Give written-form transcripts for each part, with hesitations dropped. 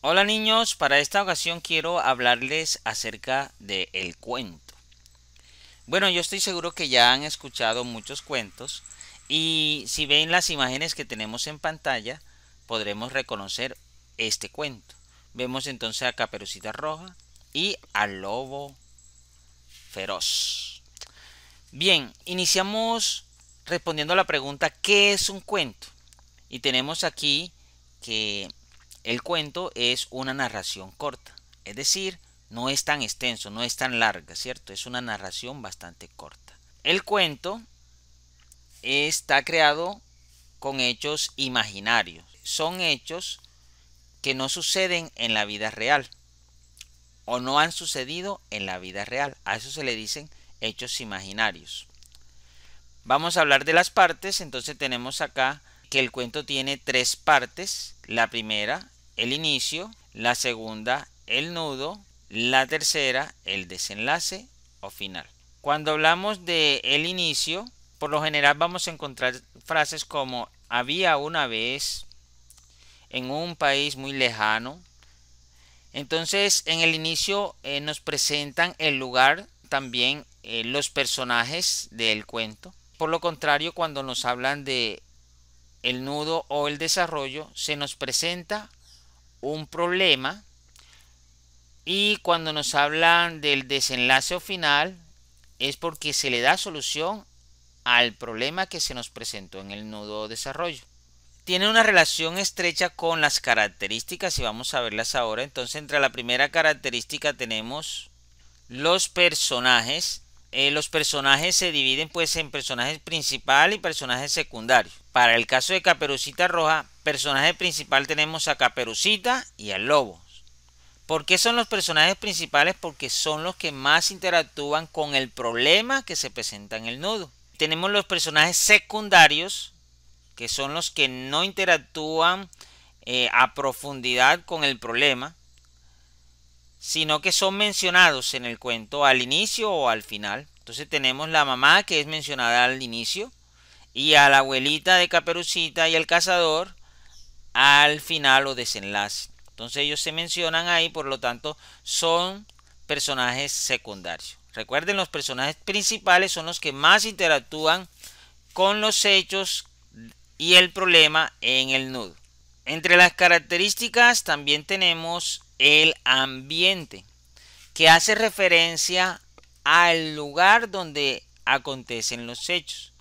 Hola niños, para esta ocasión quiero hablarles acerca de el cuento. Bueno, yo estoy seguro que ya han escuchado muchos cuentos y si ven las imágenes que tenemos en pantalla, podremos reconocer este cuento. Vemos entonces a Caperucita Roja y al lobo feroz. Bien, iniciamos respondiendo a la pregunta ¿qué es un cuento? Y tenemos aquí que el cuento es una narración corta, es decir, no es tan extenso, no es tan larga, ¿cierto? Es una narración bastante corta. El cuento está creado con hechos imaginarios. Son hechos que no suceden en la vida real o no han sucedido en la vida real. A eso se le dicen hechos imaginarios. Vamos a hablar de las partes. Entonces tenemos acá que el cuento tiene tres partes. La primera, el inicio. La segunda, el nudo. La tercera, el desenlace o final. Cuando hablamos de el inicio, por lo general vamos a encontrar frases como había una vez en un país muy lejano. Entonces en el inicio nos presentan el lugar, también los personajes del cuento. Por lo contrario, cuando nos hablan de el nudo o el desarrollo, se nos presenta un problema, y cuando nos hablan del desenlace o final es porque se le da solución al problema que se nos presentó en el nudo o desarrollo. Tiene una relación estrecha con las características y vamos a verlas ahora. Entonces, entre la primera característica tenemos los personajes. Los personajes se dividen pues en personajes principal y personajes secundarios. Para el caso de Caperucita Roja, personaje principal tenemos a Caperucita y al lobo. ¿Por qué son los personajes principales? Porque son los que más interactúan con el problema que se presenta en el nudo. Tenemos los personajes secundarios, que son los que no interactúan a profundidad con el problema, sino que son mencionados en el cuento al inicio o al final. Entonces tenemos la mamá, que es mencionada al inicio, y a la abuelita de Caperucita y el cazador al final o desenlace. Entonces ellos se mencionan ahí, por lo tanto son personajes secundarios. Recuerden, los personajes principales son los que más interactúan con los hechos y el problema en el nudo. Entre las características también tenemos el ambiente, que hace referencia al lugar donde acontecen los hechos.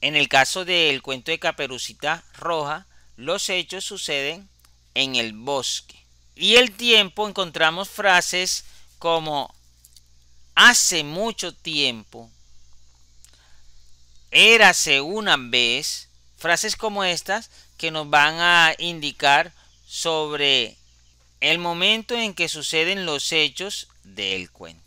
En el caso del cuento de Caperucita Roja, los hechos suceden en el bosque. Y el tiempo, encontramos frases como hace mucho tiempo, érase una vez, frases como estas que nos van a indicar sobre el momento en que suceden los hechos del cuento.